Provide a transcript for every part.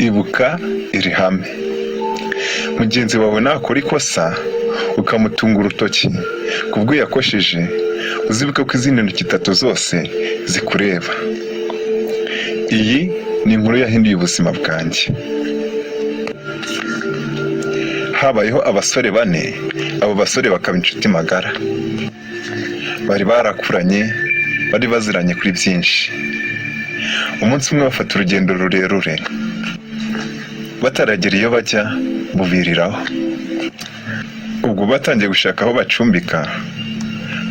ibuka iri hame. Mugenzi wawe nakora ikosa ukamutunga urutoki kubwo yakosheje, uzibuke ko izindi ntoki 3 zose zikureba. Iyi ni inkuru yahinduye ubuzima bwanjye. Habayeho abasore 4, abo basore bakaba inshuti magara. Bari barakuranye, bari baziranye kuri byinshi. Umunsi umwe bafata urugendo rurerure, bataragera iyo bajya bubiriraho. Ubwo batangiye gushaka aho bacumbika,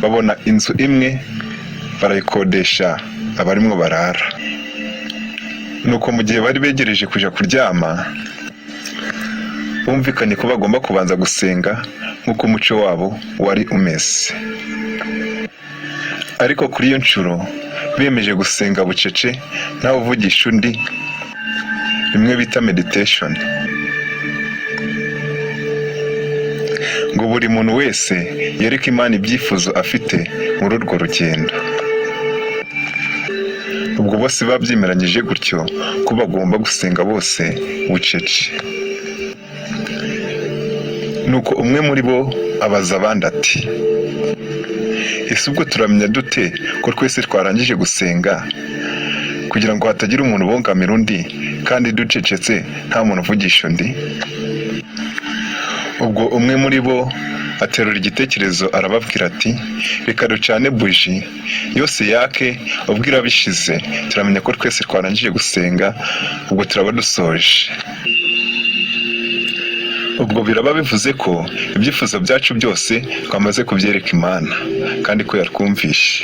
babona inzu imwe barayikodesha abarimwo barara. Nuko mu gihe bari begereje kuja kuryama, bumvikanye ko bagomba kubanza gusenga nk'uko umuco wabo wari umeze. Ariko kuri iyo nshuro bemeje gusenga bucece ntawe uvugisha undi, bimwe bita meditation. Ngo buri muntu wese yereke Imana ibyifuzo afite muri urwo rugendo. Ubwo bose babyimeranyije gutyo ko bagomba gusenga bose bucece. Nuko umwe muri bo abaza abandi ati, ese ubwo turamenya dute ko twese twarangije gusenga, kugira ngo hatagira umuntu ubongamira undi kandi ducecetse nta muntu uvugisha undi? Ubwo umwe muri bo aterura igitekerezo arababwira ati, reka ducane buji yose yake, ubwo irabishize turamenya ko twese twarangije gusenga, ubwo turaba dusoje. Ubwo biraba bivuze ko ibyifuzo byacu byose twamaze kubyereka Imana kandi ko yarwumvishe.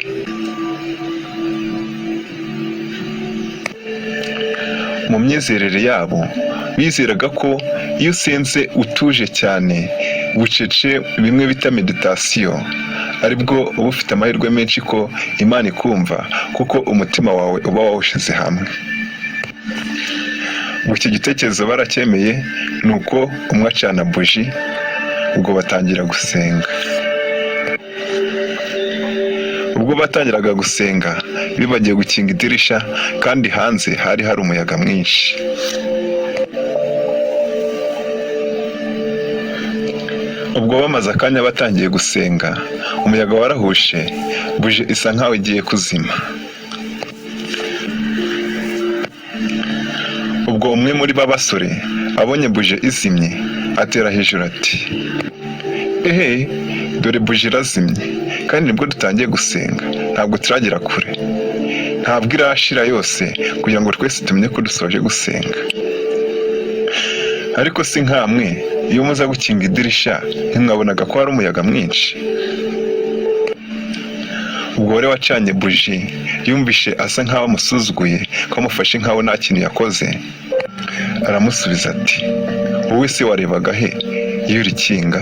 Mu myizerere yabo bizeraga ko iyo usenze utuje cyane bucece, bimwe bita meditation, aribwo uba ufite amahirwe menshi ko Imana ikumva, kuko umutima wawe uba wawushize hamwe. Iki gitekerezo baracyemeye, nuko umwe acana buji, ubwo batangira gusenga. Ubwo batangiraga gusenga bibagiye gukinga idirisha, kandi hanze hari umuyaga mwinshi. Ubwo bamaze akanya batangiye gusenga, umuyaga warahushe, buji isa nkaho igiye kuzima. Ubwo umwe muri babasore abonye buje izimye, atera hejuru ati, ehe, dore buje irazimye, kandi nibwo dutangiye gusenga, ntabwo turagera kure, ntabwo irashira yose kugira ngo twese tumenye ko dusoje gusenga. Ariko si nkamwe, iyo muza gukinga idirisha ntimwabonaga ko hari umuyaga mwinshi? Ubwo wari wacanye buji yumvishe asa nkaho amusuzuguye, ko amufashe nkaho nta kintu yakoze. Aramusubiza ati, wowe se warebaga he iyo urikinga?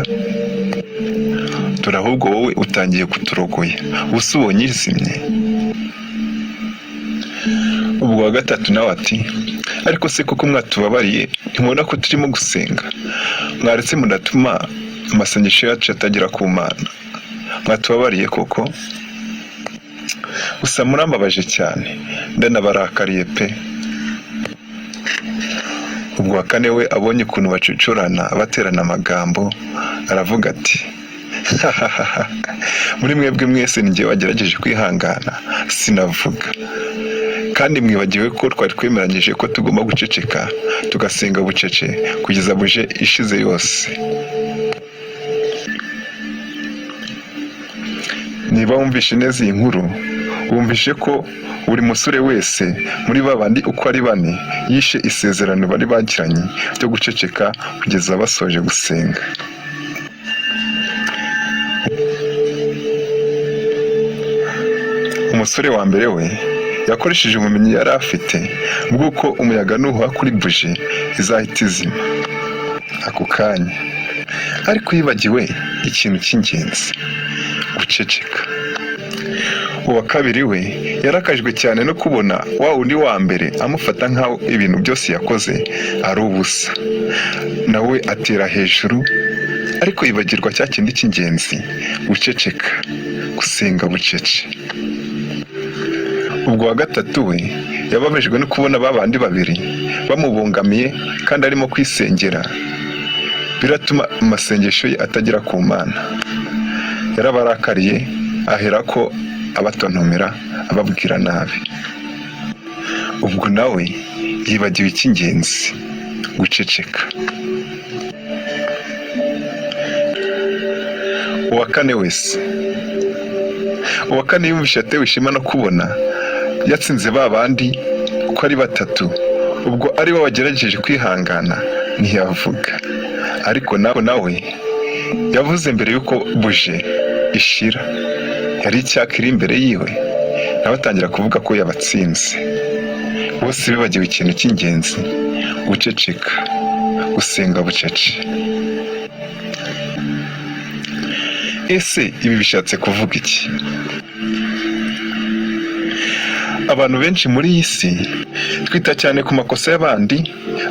Dore ahubwo wowe utangiye kuturogoya, ubusa ubonye izimye. Ubwo wa gatatu nawe ati, ariko se kuko mwatubabariye ntimubona ko turimo gusenga? Mwaretse mudatuma amasengesho yacu atagera ku Mana? Mwatubabariye koko? Gusa murambabaje cyane, ndanabarakariye pe. Ubwo wa kane we abonye ukuntu bacucurana baterana amagambo, aravuga ati, muri mwebwe mwese ni njye wagerageje kwihangana sinavuga, kandi mwibagiwe ko twari twemeranyije ko tugomba guceceka tugasenga bucece kugeza buje ishize yose. Niba wumvishe neza iyi nkuru, wumvishe ko buri musore wese muri babandi uko ari 4 yishe isezerano bari bagiranye ryo guceceka kugeza basoje gusenga. Umusore wa mbere we yakoresheje ubumenyi yari afite bw'uko umuyaga nuhuha kuri buji izahita izima ako kanya, ariko yibagiwe ikintu cy'ingenzi, guceceka. Uwa kabiri we yarakajwe cyane no kubona wa undi wa mbere amufata nkaho ibintu byose yakoze ari ubusa, nawe atera hejuru, ariko yibagirwa cya kindi cy'ingenzi, guceceka, gusenga bucece. Ubwo wa gatatu we yababajwe no kubona babandi babiri bamubungamiye kandi arimo kwisengera, biratuma amasengesho ye atagera ku Mana. Yarabarakariye aherako abatontomera ababwira nabi. Ubwo nawe yibagiwe icy'ingenzi, guceceka. Uwa kane wese, uwa kane yumvishe atewe ishema no kubona yatsinze babandi uko ari batatu. Ubwo ari bo bagerageje kwihangana ntiyavuga, ariko nawe yavuze mbere yuko buje ishira, yari icyaka iri imbere yiwe, nawe atangira kuvuga ko yabatsinze. Bose bibagiwe ikintu cy'ingenzi, guceceka, gusenga bucece. Ese ibi bishatse kuvuga iki? Abantu benshi muri iyi si twita cyane ku makosa y'abandi,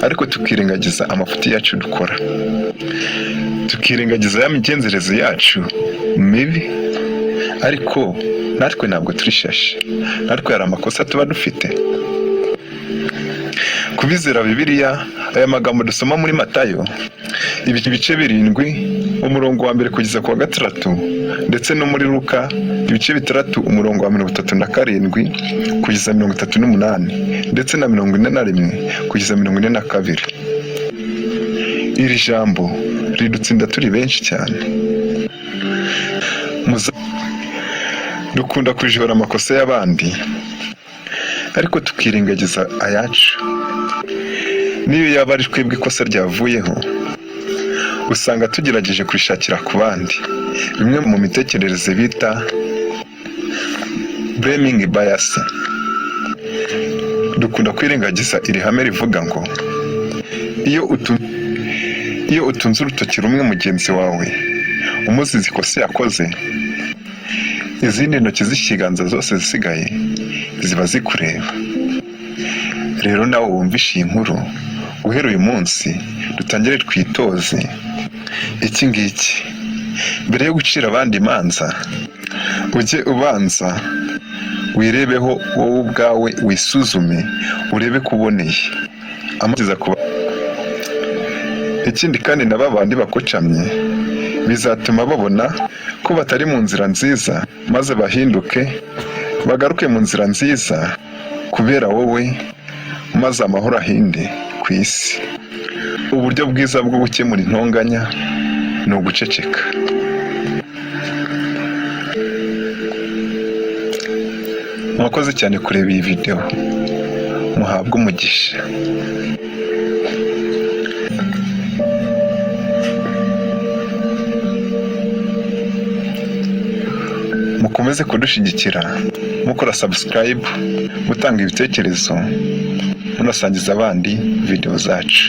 ariko tukirengagiza amafuti yacu dukora, tukirengagiza ya migenzereze yacu mibi. Ariko natwe ntabwo turi shashi, natwe hari amakosa tuba dufite. Kubizera Bibiliya, aya magambo dusoma muri Matayo ibice 7 umurongo wa 1 kugeza ku wa 6, ndetse no muri Luka ibice 3 umurongo wa 37 kugeza 38, ndetse na 41 kugeza 42. Iri jambo ridutsinda turi benshi cyane. Dukunda kujora amakosa y'abandi, ariko tukirengagiza ayacu. Niyo yaba ari twebwe ikosa ryavuyeho, usanga tugerageje kurishakira ku bandi, bimwe mu mitekerereze bita blaming bias. Dukunda kwirengagiza iri hame rivuga ngo iyo utunze urutoki rumwe mugenzi wawe umuziza ikosa yakoze, izindi ntoki z'ikiganza zose zisigaye ziba zikureba. Rero nawe wumvishe iyi nkuru, guhera uyu munsi dutangire twitoze iki ngiki. Mbere yo gucira abandi imanza, ujye ubanza wirebeho wowe ubwawe, wisuzume urebe kuboneye amageza kuba. Ikindi kandi na babandi bakocamye bizatuma babona ko batari mu nzira nziza, maze bahinduke bagaruke mu nzira nziza kubera wowe, maze amahoro ahinde ku isi. Uburyo bwiza bwo gukemura intonganya ni uguceceka. Mwakoze cyane kureba iyi video, muhabwe umugisha. Mukomeze kudushigikira mukora subscribe, mutanga ibitekerezo, munasangiza abandi video zacu.